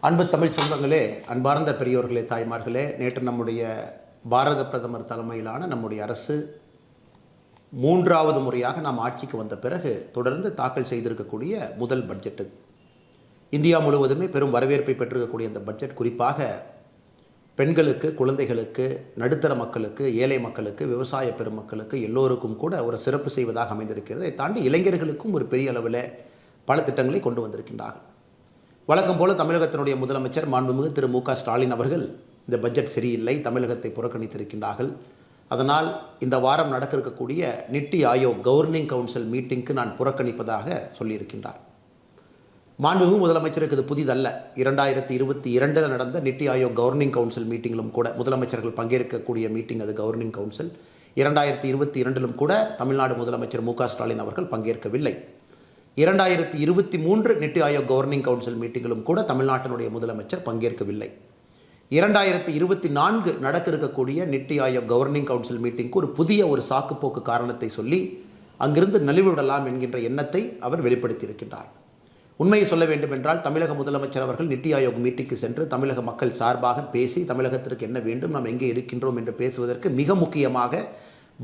அன்பு தமிழ் சொந்தங்களே, அன்பார்ந்த பெரியோர்களே, தாய்மார்களே, நேற்று நம்முடைய பாரத பிரதமர் தலைமையிலான நம்முடைய அரசு 3வது முறையாக நாம் ஆட்சிக்கு வந்த பிறகு தொடர்ந்து தாக்கல் செய்திருக்கக்கூடிய முதல் பட்ஜெட். இந்தியா முழுவதுமே பெரும் வரவேற்பை பெற்றிருக்கக்கூடிய இந்த பட்ஜெட் குறிப்பாக பெண்களுக்கு, குழந்தைகளுக்கு, நடுத்தர மக்களுக்கு, ஏழை மக்களுக்கு, விவசாய பெருமக்களுக்கு எல்லோருக்கும் கூட ஒரு சிறப்பு செய்வதாக அமைந்திருக்கிறது. இதை தாண்டி இளைஞர்களுக்கும் ஒரு பெரிய அளவில் பல திட்டங்களை கொண்டு வந்திருக்கின்றார்கள். வழக்கம் போல தமிழகத்தினுடைய முதலமைச்சர் மாண்புமிகு திரு மு.க. ஸ்டாலின் அவர்கள் இந்த பட்ஜெட் சரியில்லை, தமிழகத்தை புறக்கணித்திருக்கின்றார்கள். அதனால் இந்த வாரம் நடக்க இருக்கக்கூடிய நித்தி ஆயோக் கவர்னிங் கவுன்சில் மீட்டிங்க்கு நான் புறக்கணிப்பதாக சொல்லியிருக்கின்றார். மாண்புமிகு முதலமைச்சருக்கு இது புதிதல்ல. 2022 நடந்த நித்தி ஆயோக் கவர்னிங் கவுன்சில் மீட்டிங்கிலும் கூட முதலமைச்சர்கள் பங்கேற்கக்கூடிய மீட்டிங் அது கவர்னிங் கவுன்சில். 2022 கூட தமிழ்நாடு முதலமைச்சர் மு.க. ஸ்டாலின் அவர்கள் பங்கேற்கவில்லை. 2023 நித்தி ஆயோக் கவர்னிங் கவுன்சில் மீட்டிங்கிலும் கூட தமிழ்நாட்டினுடைய முதலமைச்சர் பங்கேற்கவில்லை. 2024 நடக்க இருக்கக்கூடிய நித்தி ஆயோக் கவர்னிங் கவுன்சில் மீட்டிங்க்கு ஒரு புதிய சாக்குப்போக்கு காரணத்தை சொல்லி அங்கிருந்து நலிவுவிடலாம் என்கின்ற எண்ணத்தை அவர் வெளிப்படுத்தியிருக்கின்றார். உண்மையை சொல்ல வேண்டும் என்றால் தமிழக முதலமைச்சர் அவர்கள் நித்தி ஆயோக் மீட்டிங்க்கு சென்று தமிழக மக்கள் சார்பாக பேசி தமிழகத்திற்கு என்ன வேண்டும், நாம் எங்கே இருக்கின்றோம் என்று பேசுவதற்கு மிக முக்கியமாக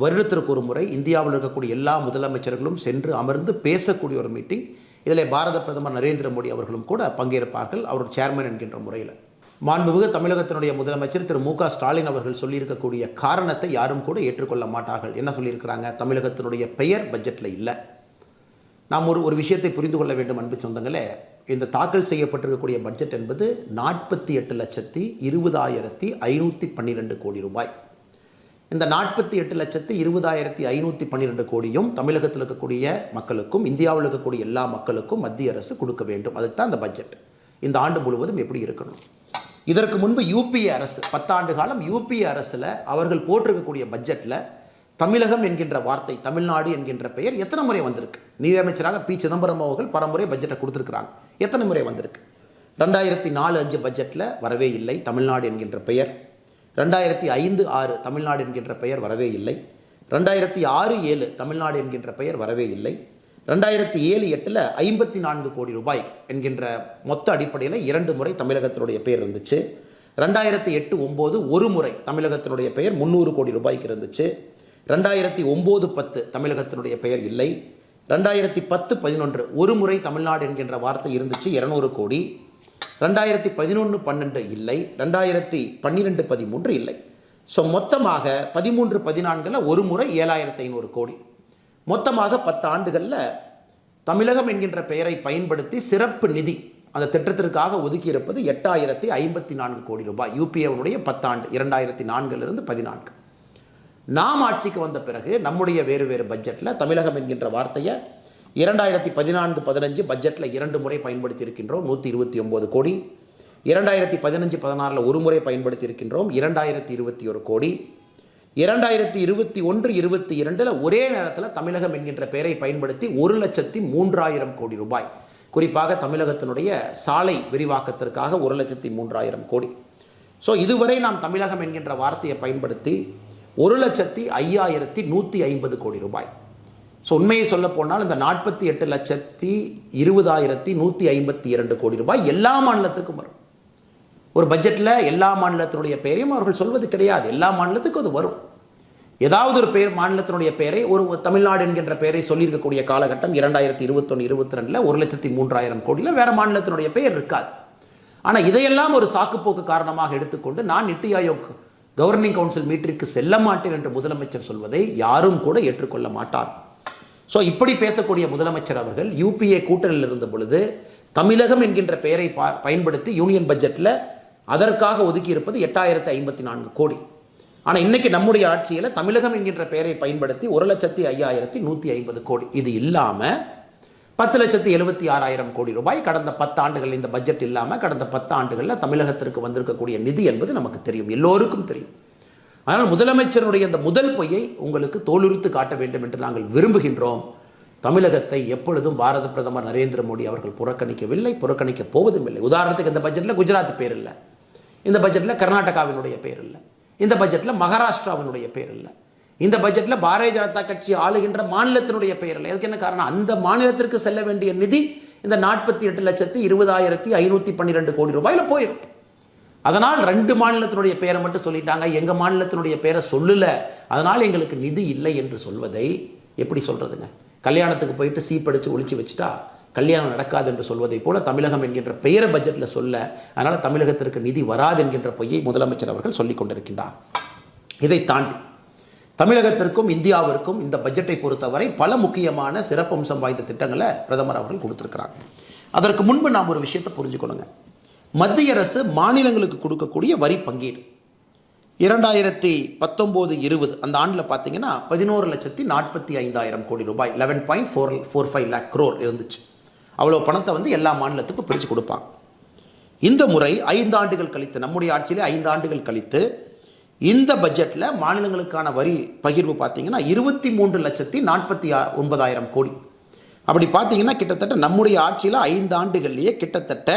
வருடத்திற்கு ஒரு முறை இந்தியாவில் இருக்கக்கூடிய எல்லா முதலமைச்சர்களும் சென்று அமர்ந்து பேசக்கூடிய ஒரு மீட்டிங். இதில் பாரத பிரதமர் நரேந்திர மோடி அவர்களும் கூட பங்கேற்பார்கள், அவர் சேர்மன் என்கின்ற முறையில். மாண்புமிகு தமிழகத்தினுடைய முதலமைச்சர் திரு மு.க. ஸ்டாலின் அவர்கள் சொல்லியிருக்கக்கூடிய காரணத்தை யாரும் கூட ஏற்றுக்கொள்ள மாட்டார்கள். என்ன சொல்லியிருக்கிறாங்க? தமிழகத்தினுடைய பெயர் பட்ஜெட்டில் இல்லை. நாம் ஒரு விஷயத்தை புரிந்து கொள்ள வேண்டும் அன்பு சொந்தங்களே. இந்த தாக்கல் செய்யப்பட்டிருக்கக்கூடிய பட்ஜெட் என்பது 48,20,512 கோடி ரூபாய். இந்த 48,20,512 கோடியும் தமிழகத்தில் இருக்கக்கூடிய மக்களுக்கும் இந்தியாவில் இருக்கக்கூடிய எல்லா மக்களுக்கும் மத்திய அரசு கொடுக்க வேண்டும். அதுக்கு தான் இந்த பட்ஜெட். இந்த ஆண்டு முழுவதும் எப்படி இருக்கணும்? இதற்கு முன்பு யூபிஏ அரசு 10 ஆண்டு காலம் யூபிஏ அரசில் அவர்கள் போட்டிருக்கக்கூடிய பட்ஜெட்டில் தமிழகம் என்கின்ற வார்த்தை, தமிழ்நாடு என்கின்ற பெயர் எத்தனை முறை வந்திருக்கு? நீதியமைச்சராக பி. சிதம்பரம் அவர்கள் பலமுறை பட்ஜெட்டை கொடுத்துருக்குறாங்க. எத்தனை முறை வந்திருக்கு? 2004-05 பட்ஜெட்டில் வரவே இல்லை தமிழ்நாடு என்கின்ற பெயர். 2005-06 தமிழ்நாடு என்கின்ற பெயர் வரவே இல்லை. 2006-07 தமிழ்நாடு என்கின்ற பெயர் வரவே இல்லை. 2007-08 54 கோடி ரூபாய் என்கின்ற மொத்த அடிப்படையில் 2 முறை தமிழகத்தினுடைய பெயர் இருந்துச்சு. 2008-09 ஒரு முறை தமிழகத்தினுடைய பெயர் 300 கோடி ரூபாய்க்கு இருந்துச்சு. 2009-10 தமிழகத்தினுடைய பெயர் இல்லை. 2010-11 ஒரு முறை தமிழ்நாடு என்கின்ற வார்த்தை இருந்துச்சு, 200 கோடி. 2011-12 இல்லை. 2012-13 இல்லை. ஸோ மொத்தமாக 13-14 ஒரு முறை 7,500 கோடி. மொத்தமாக 10 ஆண்டுகளில் தமிழகம் என்கின்ற பெயரை பயன்படுத்தி சிறப்பு நிதி அந்த திட்டத்திற்காக ஒதுக்கி இருப்பது 8,054 கோடி ரூபாய். யூபிஏவுடைய 10 ஆண்டு 2004-14. நாம் ஆட்சிக்கு வந்த பிறகு நம்முடைய வேறு பட்ஜெட்டில் தமிழகம் என்கின்ற வார்த்தையை 2014-15 பட்ஜெட்டில் 2 முறை பயன்படுத்தி இருக்கின்றோம், 129 கோடி. 2015-16 ஒரு முறை பயன்படுத்தி இருக்கின்றோம், 2021 கோடி. 2021-22 ஒரே நேரத்தில் தமிழகம் என்கின்ற பெயரை பயன்படுத்தி 1,03,000 கோடி ரூபாய். குறிப்பாக தமிழகத்தினுடைய சாலை விரிவாக்கத்திற்காக 1,03,000 கோடி. ஸோ இதுவரை நாம் தமிழகம் என்கின்ற வார்த்தையை பயன்படுத்தி 1,05,150 கோடி ரூபாய். ஸோ உண்மையை சொல்ல போனால் இந்த 48,20,152 கோடி ரூபாய் எல்லா மாநிலத்துக்கும் வரும். ஒரு பட்ஜெட்டில் எல்லா மாநிலத்தினுடைய பெயரையும் அவர்கள் சொல்வது கிடையாது. எல்லா மாநிலத்துக்கும் அது வரும். ஏதாவது ஒரு பெயர் மாநிலத்தினுடைய பெயரை ஒரு தமிழ்நாடு என்கின்ற பெயரை சொல்லியிருக்கக்கூடிய காலகட்டம் 2021-22 1,03,000 கோடியில் வேறு மாநிலத்தினுடைய பெயர் இருக்காது. ஆனால் இதையெல்லாம் ஒரு சாக்குப்போக்கு காரணமாக எடுத்துக்கொண்டு நான் நித்தி ஆயோக் கவர்னிங் கவுன்சில் மீட்டிற்கு செல்ல மாட்டேன் என்று முதலமைச்சர் சொல்வதை யாரும் கூட ஏற்றுக்கொள்ள மாட்டார். ஸோ இப்படி பேசக்கூடிய முதலமைச்சர் அவர்கள் யூபிஏ கூட்டணியில் இருந்த பொழுது தமிழகம் என்கின்ற பெயரை பயன்படுத்தி யூனியன் பட்ஜெட்டில் அதற்காக ஒதுக்கி இருப்பது 8,054 கோடி. ஆனால் இன்னைக்கு நம்முடைய ஆட்சியில் தமிழகம் என்கின்ற பெயரை பயன்படுத்தி 1,05,150 கோடி. இது இல்லாமல் 10,76,000 கோடி ரூபாய் கடந்த 10 ஆண்டுகள் இந்த பட்ஜெட் இல்லாமல் கடந்த 10 ஆண்டுகளில் தமிழகத்திற்கு வந்திருக்கக்கூடிய நிதி என்பது நமக்கு தெரியும், எல்லோருக்கும் தெரியும். அதனால் முதலமைச்சருடைய இந்த முதல் பொய்யை உங்களுக்கு தோலுரித்து காட்ட வேண்டும் என்று நாங்கள் விரும்புகின்றோம். தமிழகத்தை எப்பொழுதும் பாரத பிரதமர் நரேந்திர மோடி அவர்கள் புறக்கணிக்கவில்லை, புறக்கணிக்க போவதும் இல்லை. உதாரணத்துக்கு இந்த பட்ஜெட்டில் குஜராத் பேர் இல்லை, இந்த பட்ஜெட்டில் கர்நாடகாவினுடைய பேர் இல்லை, இந்த பட்ஜெட்டில் மகாராஷ்டிராவினுடைய பேர் இல்லை, இந்த பட்ஜெட்டில் பாரதிய ஜனதா கட்சி ஆளுகின்ற மாநிலத்தினுடைய பெயர் இல்லை. அதுக்கு என்ன காரணம்? அந்த மாநிலத்திற்கு செல்ல வேண்டிய நிதி இந்த 48,20,512 கோடி ரூபாயில் போயிடும். அதனால் 2 மாநிலத்தினுடைய பேரை மட்டும் சொல்லிட்டாங்க, எங்கள் மாநிலத்தினுடைய பேரை சொல்லலை, அதனால் எங்களுக்கு நிதி இல்லை என்று சொல்வதை எப்படி சொல்கிறதுங்க? கல்யாணத்துக்கு போயிட்டு சீப்படித்து ஒழிச்சு வச்சுட்டா கல்யாணம் நடக்காது என்று சொல்வதை போல தமிழகம் என்கின்ற பெயரை பட்ஜெட்டில் சொல்ல, அதனால் தமிழகத்திற்கு நிதி வராது என்கின்ற பொய்யை முதலமைச்சர் அவர்கள் சொல்லிக் கொண்டிருக்கின்றார். இதை தாண்டி தமிழகத்திற்கும் இந்தியாவிற்கும் இந்த பட்ஜெட்டை பொறுத்தவரை பல முக்கியமான சிறப்பம்சம் வாய்ந்த திட்டங்களை பிரதமர் அவர்கள் கொடுத்துருக்கிறாங்க. அதற்கு முன்பு நாம் ஒரு விஷயத்தை புரிஞ்சுக்கணுங்க. மத்திய அரசு மாநிலங்களுக்கு கொடுக்கக்கூடிய வரி பங்கீடு 2019-20 அந்த ஆண்டில் பார்த்தீங்கன்னா 11,45,000 கோடி ரூபாய், 11.45 lakh crore இருந்துச்சு. அவ்வளோ பணத்தை வந்து எல்லா மாநிலத்துக்கும் பிரித்து கொடுப்பாங்க. இந்த முறை 5 ஆண்டுகள் கழித்து, நம்முடைய ஆட்சியிலே 5 ஆண்டுகள் கழித்து இந்த பட்ஜெட்டில் மாநிலங்களுக்கான வரி பகிர்வு பார்த்தீங்கன்னா 23,49,000 கோடி. அப்படி பார்த்தீங்கன்னா கிட்டத்தட்ட நம்முடைய ஆட்சியில் 5 ஆண்டுகள்லேயே கிட்டத்தட்ட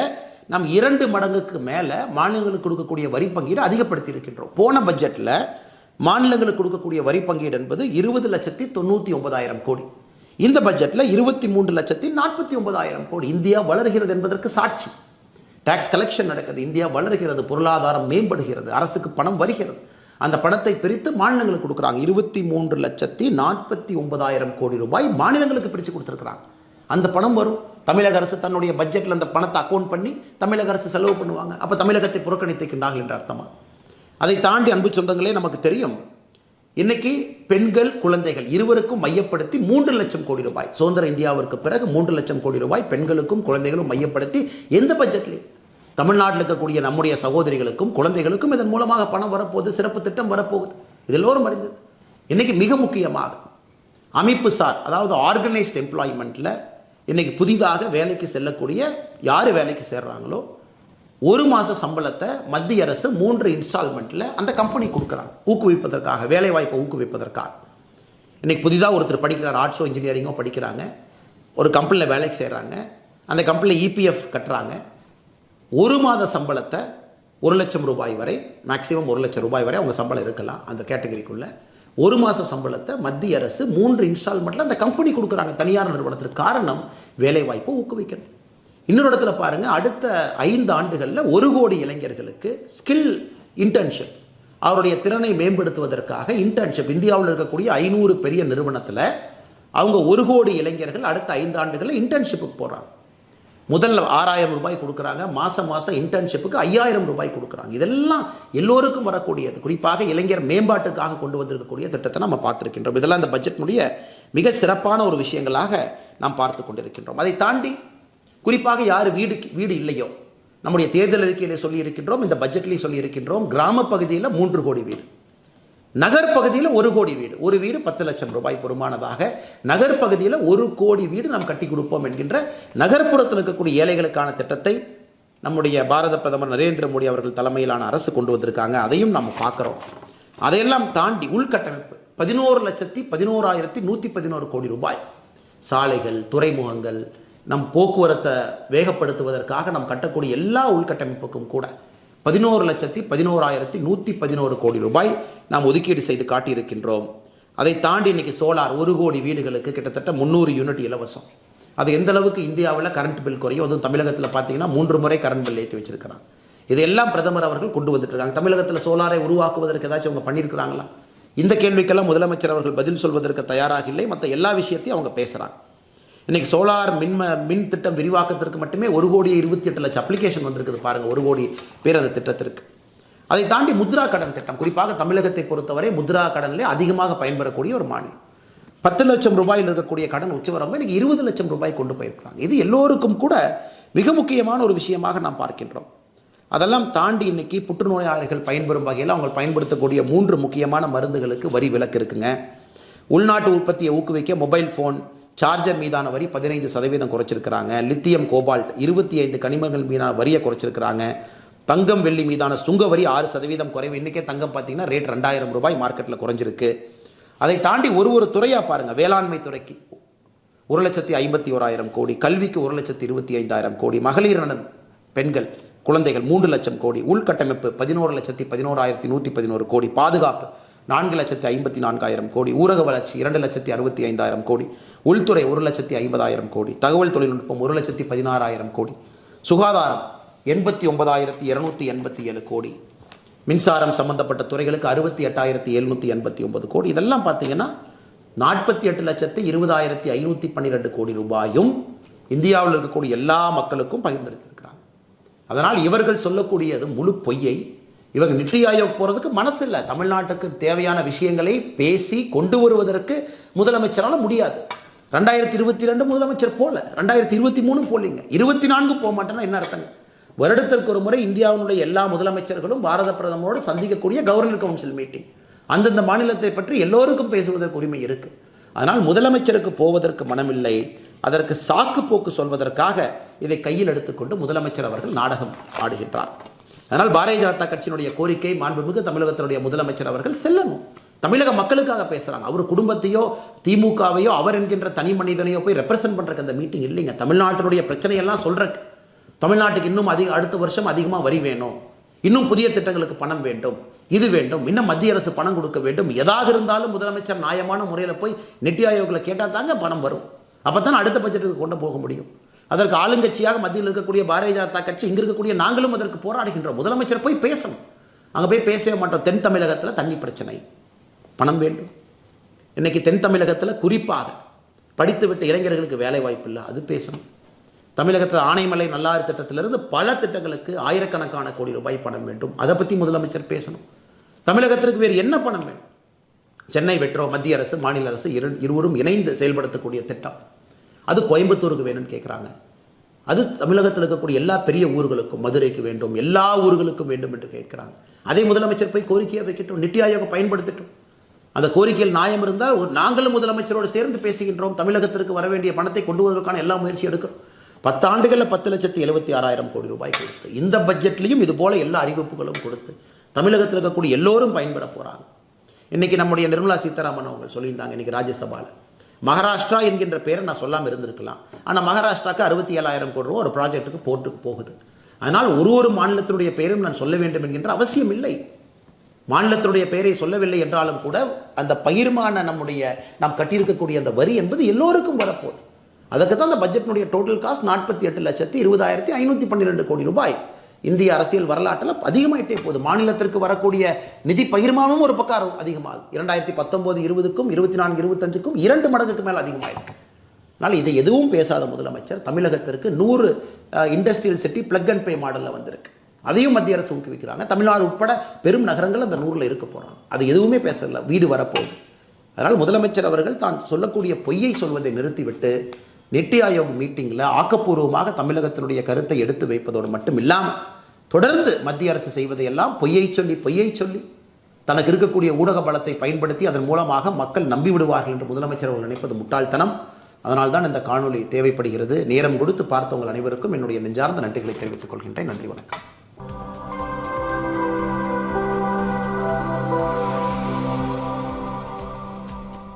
நாம் 2 மடங்குக்கு மேலே மாநிலங்களுக்கு கொடுக்கக்கூடிய வரி பங்கீடு அதிகப்படுத்தி இருக்கின்றோம். போன பட்ஜெட்டில் மாநிலங்களுக்கு கொடுக்கக்கூடிய வரி பங்கீடு என்பது 20,99,000 கோடி. இந்த பட்ஜெட்டில் 23,49,000 கோடி. இந்தியா வளர்கிறது என்பதற்கு சாட்சி. டாக்ஸ் கலெக்ஷன் நடக்குது, இந்தியா வளர்கிறது, பொருளாதாரம் மேம்படுகிறது, அரசுக்கு பணம் வருகிறது. அந்த பணத்தை பிரித்து மாநிலங்களுக்கு கொடுக்குறாங்க. 23,49,000 கோடி ரூபாய் மாநிலங்களுக்கு பிரித்து கொடுத்துருக்குறாங்க. அந்த பணம் வரும். தமிழக அரசு தன்னுடைய பட்ஜெட்டில் அந்த பணத்தை அக்கௌண்ட் பண்ணி தமிழக அரசு செலவு பண்ணுவாங்க. அப்போ தமிழகத்தை புறக்கணித்திருக்கின்றார்கள் என்ற அர்த்தமா? அதை தாண்டி அன்பு சொந்தங்களே, நமக்கு தெரியும் இன்னைக்கு பெண்கள் குழந்தைகள் இருவருக்கும் மையப்படுத்தி 3 லட்சம் கோடி ரூபாய், சுதந்திர இந்தியாவிற்கு பிறகு 3 லட்சம் கோடி ரூபாய் பெண்களுக்கும் குழந்தைகளும் மையப்படுத்தி எந்த பட்ஜெட்லேயும் தமிழ்நாட்டில் இருக்கக்கூடிய நம்முடைய சகோதரிகளுக்கும் குழந்தைகளுக்கும் இதன் மூலமாக பணம் வரப்போகுது, சிறப்பு திட்டம் வரப்போகுது. இது எல்லோரும் அறிந்தது. இன்னைக்கு மிக முக்கியமாக அமைப்பு சார், அதாவது ஆர்கனைஸ்ட் எம்ப்ளாய்மெண்ட்டில் இன்னைக்கு புதிதாக வேலைக்கு செல்லக்கூடிய யார் வேலைக்கு சேர்றாங்களோ 1 மாத சம்பளத்தை மத்திய அரசு 3 இன்ஸ்டால்மெண்ட்டில் அந்த கம்பெனி கொடுக்குறாங்க, ஊக்குவிப்பதற்காக, வேலைவாய்ப்பை ஊக்குவிப்பதற்காக. இன்றைக்கி புதிதாக ஒருத்தர் படிக்கிறார், ஆர்ட்ஸோ இன்ஜினியரிங்கோ படிக்கிறாங்க, ஒரு கம்பெனியில் வேலைக்கு செய்கிறாங்க, அந்த கம்பெனியில் இபிஎஃப் கட்டுறாங்க. 1 மாத சம்பளத்தை 1 லட்சம் ரூபாய் வரை, மேக்ஸிமம் 1 லட்சம் ரூபாய் வரை அவங்க சம்பளம் இருக்கலாம் அந்த கேட்டகரிக்குள்ளே. 1 மாத சம்பளத்தை மத்திய அரசு 3 இன்ஸ்டால்மெண்ட்டில் அந்த கம்பெனி கொடுக்குறாங்க தனியார் நிறுவனத்திற்கு. காரணம் வேலைவாய்ப்பை ஊக்குவிக்கணும். இன்னொரு இடத்துல பாருங்கள், அடுத்த 5 ஆண்டுகளில் 1 கோடி இளைஞர்களுக்கு ஸ்கில் இன்டர்ன்ஷிப், அவருடைய திறனை மேம்படுத்துவதற்காக இன்டர்ன்ஷிப், இந்தியாவில் இருக்கக்கூடிய 500 பெரிய நிறுவனத்தில் அவங்க 1 கோடி இளைஞர்கள் அடுத்த 5 ஆண்டுகளில் இன்டர்ன்ஷிப்புக்கு போகிறாங்க. முதல்ல 6,000 ரூபாய் கொடுக்குறாங்க, மாதம் இன்டர்ன்ஷிப்புக்கு 5,000 ரூபாய் கொடுக்குறாங்க. இதெல்லாம் எல்லோருக்கும் வரக்கூடியது. குறிப்பாக இளைஞர் மேம்பாட்டுக்காக கொண்டு வந்திருக்கக்கூடிய திட்டத்தை நம்ம பார்த்துருக்கின்றோம். இதெல்லாம் இந்த பட்ஜெட்டினுடைய மிக சிறப்பான ஒரு விஷயங்களாக நாம் பார்த்து கொண்டிருக்கின்றோம். அதை தாண்டி குறிப்பாக யார் வீடு இல்லையோ, நம்முடைய தேர்தல் அறிக்கையிலே சொல்லியிருக்கின்றோம், இந்த பட்ஜெட்லேயும் சொல்லியிருக்கின்றோம், கிராம பகுதியில் 3 கோடி வீடு, நகர்ப்பகுதியில் 1 கோடி வீடு, ஒரு வீடு 10 லட்சம் ரூபாய் பெறுமானதாக நகர்ப்பகுதியில் 1 கோடி வீடு நாம் கட்டி கொடுப்போம் என்கின்ற நகர்ப்புறத்தில் இருக்கக்கூடிய ஏழைகளுக்கான திட்டத்தை நம்முடைய பாரத பிரதமர் நரேந்திர மோடி அவர்கள் தலைமையிலான அரசு கொண்டு வந்திருக்காங்க. அதையும் நம்ம பார்க்குறோம். அதையெல்லாம் தாண்டி உள்கட்டமைப்பு 11,11,111 கோடி ரூபாய், சாலைகள், துறைமுகங்கள், நம் போக்குவரத்தை வேகப்படுத்துவதற்காக நாம் கட்டக்கூடிய எல்லா உள்கட்டமைப்புக்கும் கூட 11,11,111 கோடி ரூபாய் நாம் ஒதுக்கீடு செய்து காட்டியிருக்கின்றோம். அதை தாண்டி இன்றைக்கி சோலார் 1 கோடி வீடுகளுக்கு கிட்டத்தட்ட 300 யூனிட் இலவசம். அது எந்த அளவுக்கு இந்தியாவில் கரண்ட் பில் குறையும். அதுவும் தமிழகத்தில் பார்த்தீங்கன்னா 3 முறை கரண்ட் பில் ஏற்றி வச்சிருக்கிறாங்க. இதையெல்லாம் பிரதமர் அவர்கள் கொண்டு வந்துட்டு இருக்காங்க. தமிழகத்தில் சோலாரை உருவாக்குவதற்கு ஏதாச்சும் அவங்க பண்ணியிருக்கிறாங்களா? இந்த கேள்விக்கெல்லாம் முதலமைச்சர் அவர்கள் பதில் சொல்வதற்கு தயாராக இல்லை. மற்ற எல்லா விஷயத்தையும் அவங்க பேசுகிறாங்க. இன்றைக்கி சோலார் மின் திட்டம் விரிவாக்கத்திற்கு மட்டுமே 1,28,00,000 அப்ளிகேஷன் வந்திருக்குது பாருங்கள், 1 கோடி பேர் அந்த திட்டத்திற்கு. அதை தாண்டி முத்ரா கடன் திட்டம், குறிப்பாக தமிழகத்தை பொறுத்தவரை முத்ரா கடனிலே அதிகமாக பயன்பெறக்கூடிய ஒரு மாநிலம். 10 லட்சம் ரூபாயில் இருக்கக்கூடிய கடன் உச்சவரம்பு இன்றைக்கி 20 லட்சம் ரூபாய் கொண்டு போயிருக்கிறாங்க. இது எல்லோருக்கும் கூட மிக முக்கியமான ஒரு விஷயமாக நாம் பார்க்கின்றோம். அதெல்லாம் தாண்டி இன்றைக்கி புற்றுநோயாளிகள் பயன்பெறும் வகையில் அவங்க பயன்படுத்தக்கூடிய 3 முக்கியமான மருந்துகளுக்கு வரி விலக்கு இருக்குங்க. உள்நாட்டு உற்பத்தியை ஊக்குவிக்க மொபைல் ஃபோன் சார்ஜர் மீதான வரி 15% குறைச்சிருக்கிறாங்க. லித்தியம் கோபால்ட் 25 கனிமங்கள் மீதான வரியை குறைச்சிருக்கிறாங்க. தங்கம் வெள்ளி மீதான சுங்க வரி 6% குறைவு. இன்றைக்கே தங்கம் பார்த்தீங்கன்னா ரேட் 2,000 ரூபாய் மார்க்கெட்டில் குறைஞ்சிருக்கு. அதை தாண்டி ஒரு துறையாக பாருங்கள், வேளாண்மை துறைக்கு 1,51,000 கோடி, கல்விக்கு 1,25,000 கோடி, மகளிர் நலன் பெண்கள் குழந்தைகள் 3 லட்சம் கோடி, உள்கட்டமைப்பு 11,11,111 கோடி, பாதுகாப்பு 4,54,000 கோடி, ஊரக வளர்ச்சி 2,65,000 கோடி, உள்துறை 1,50,000 கோடி, தகவல் தொழில்நுட்பம் 1,16,000 கோடி, சுகாதாரம் 89,287 கோடி, மின்சாரம் சம்பந்தப்பட்ட துறைகளுக்கு 68,789 கோடி. இதெல்லாம் பார்த்தீங்கன்னா 48,20,512 கோடி ரூபாயும் இந்தியாவில் இருக்கக்கூடிய எல்லா மக்களுக்கும் பகிர்ந்தளித்திருக்கிறாங்க. அதனால் இவர்கள் சொல்லக்கூடியது முழு பொய்யை. இவங்க நித்தி ஆயோக் போகிறதுக்கு மனசு இல்லை. தமிழ்நாட்டுக்கு தேவையான விஷயங்களை பேசி கொண்டு வருவதற்கு முதலமைச்சரால் முடியாது. 2022 முதலமைச்சர் போல, 2023 போலிங்க, 24 போக மாட்டேன்னா என்ன அர்த்தங்க? வருடத்திற்கு ஒரு முறை இந்தியாவினுடைய எல்லா முதலமைச்சர்களும் பாரத பிரதமரோடு சந்திக்கக்கூடிய கவர்னர் கவுன்சில் மீட்டிங். அந்தந்த மாநிலத்தை பற்றி எல்லோருக்கும் பேசுவதற்கு உரிமை இருக்குது. அதனால் முதலமைச்சருக்கு போவதற்கு மனமில்லை. அதற்கு சாக்கு போக்கு சொல்வதற்காக இதை கையில் எடுத்துக்கொண்டு முதலமைச்சர் அவர்கள் நாடகம் ஆடுகின்றார். அதனால் பாரதிய ஜனதா கட்சியினுடைய கோரிக்கை, மாண்புமிகு தமிழகத்தினுடைய முதலமைச்சர் அவர்கள் செல்லணும். தமிழக மக்களுக்காக பேசுகிறாங்க. அவர் குடும்பத்தையோ திமுகவையோ அவர் என்கின்ற தனி மனிதனையோ போய் ரெப்ரசென்ட் பண்ணுறக்கு அந்த மீட்டிங் இல்லைங்க. தமிழ்நாட்டினுடைய பிரச்சனையெல்லாம் சொல்கிறக்கு, தமிழ்நாட்டுக்கு இன்னும் அடுத்த வருஷம் அதிகமாக வரி வேணும், இன்னும் புதிய திட்டங்களுக்கு பணம் வேண்டும், இது வேண்டும், இன்னும் மத்திய அரசு பணம் கொடுக்க வேண்டும், எதாக இருந்தாலும் முதலமைச்சர் நியாயமான முறையில் போய் நித்தி ஆயோக்கில் கேட்டால் தாங்க பணம் வரும். அப்போ தான் அடுத்த பட்ஜெட்டுக்கு கொண்டு போக முடியும். அதற்கு ஆளுங்கட்சியாக மத்தியில் இருக்கக்கூடிய பாரதிய ஜனதா கட்சி, இங்கே இருக்கக்கூடிய நாங்களும் அதற்கு போராடுகின்றோம். முதலமைச்சர் போய் பேசணும். அங்கே போய் பேசவே மாட்டோம். தென் தமிழகத்தில் தண்ணி பிரச்சனை, பணம் வேண்டும். இன்றைக்கி தென் தமிழகத்தில் குறிப்பாக படித்துவிட்ட இளைஞர்களுக்கு வேலை வாய்ப்பு இல்லை, அது பேசணும். தமிழகத்தில் ஆனைமலை நல்லாறு திட்டத்திலிருந்து பல திட்டங்களுக்கு ஆயிரக்கணக்கான கோடி ரூபாய் பணம் வேண்டும், அதை பற்றி முதலமைச்சர் பேசணும். தமிழகத்திற்கு வேறு என்ன பணம் வேண்டும்? சென்னை மெட்ரோ மத்திய அரசு மாநில அரசு இருவரும் இணைந்து செயல்படுத்தக்கூடிய திட்டம், அது கோயம்புத்தூருக்கு வேணும்னு கேட்குறாங்க. அது தமிழகத்தில் இருக்கக்கூடிய எல்லா பெரிய ஊர்களுக்கும், மதுரைக்கு வேண்டும், எல்லா ஊர்களுக்கும் வேண்டும் என்று கேட்குறாங்க. அதை முதலமைச்சர் போய் கோரிக்கையாக வைக்கட்டும், நித்தி ஆயோக பயன்படுத்தட்டும். அந்த கோரிக்கையில் நியாயம் இருந்தால் நாங்களும் முதலமைச்சரோடு சேர்ந்து பேசுகின்றோம். தமிழகத்திற்கு வர வேண்டிய பணத்தை கொண்டு வருவதற்கான எல்லா முயற்சி எடுக்கிறோம். 10 ஆண்டுகளில் 10,76,000 கோடி ரூபாய் கொடுத்து, இந்த பட்ஜெட்லையும் இது போல எல்லா அறிவிப்புகளும் கொடுத்து தமிழகத்தில் இருக்கக்கூடிய எல்லோரும் பயன்பெற போகிறாங்க. இன்றைக்கி நம்முடைய நிர்மலா சீதாராமன் அவங்க சொல்லியிருந்தாங்க இன்றைக்கி ராஜ்யசபாவில், மகாராஷ்டிரா என்கின்ற பேரை நான் சொல்லாமல் இருந்திருக்கலாம், ஆனால் மகாராஷ்டிராவுக்கு 67,000 கோடி ரூபா ஒரு ப்ராஜெக்ட்டுக்கு போகுது. அதனால் ஒரு மாநிலத்தினுடைய பெயரும் நான் சொல்ல வேண்டும் என்கின்ற அவசியம் இல்லை. மாநிலத்தினுடைய பெயரை சொல்லவில்லை என்றாலும் கூட அந்த பகிர்மான நாம் கட்டியிருக்கக்கூடிய அந்த வரி என்பது எல்லோருக்கும் வரப்போகுது. அதுக்கு தான் அந்த பட்ஜெட்டினுடைய டோட்டல் காஸ்ட் 48,20,512 கோடி ரூபாய். இந்திய அரசியல் வரலாற்றில் அதிகமாயிட்டே போகுது. மாநிலத்திற்கு வரக்கூடிய நிதி பகிர்மானமும் ஒரு பக்கம் அதிகமாகுது. 2019-20க்கும் 24-25க்கும் 2 மடங்குக்கு மேலே அதிகமாயிருக்கு. அதனால் இதை எதுவும் பேசாத முதலமைச்சர் தமிழகத்திற்கு 100 industrial city plug and pay மாடலில் வந்திருக்கு. அதையும் மத்திய அரசு ஊக்குவிக்கிறாங்க. தமிழ்நாடு உட்பட பெரும் நகரங்கள் அந்த 100ல் இருக்க போகிறாங்க. அது எதுவுமே பேசல, வீடு வரப்போகுது. அதனால் முதலமைச்சர் அவர்கள் தான் சொல்லக்கூடிய பொய்யை சொல்வதை நிறுத்திவிட்டு நித்தி ஆயோக் மீட்டிங்கில் ஆக்கப்பூர்வமாக தமிழகத்தினுடைய கருத்தை எடுத்து வைப்பதோடு மட்டும் இல்லாமல் தொடர்ந்து மத்திய அரசு செய்வதையெல்லாம் பொய்யை சொல்லி தனக்கு இருக்கக்கூடிய ஊடக பலத்தை பயன்படுத்தி அதன் மூலமாக மக்கள் நம்பிவிடுவார்கள் என்று முதலமைச்சர் அவர்கள் நினைப்பது முட்டாள்தனம். அதனால்தான் இந்த காணொலி தேவைப்படுகிறது. நேரம் கொடுத்து பார்த்தவங்கள் அனைவருக்கும் என்னுடைய நெஞ்சார்ந்த நன்றிகளை தெரிவித்துக் கொள்கின்றேன். நன்றி, வணக்கம்.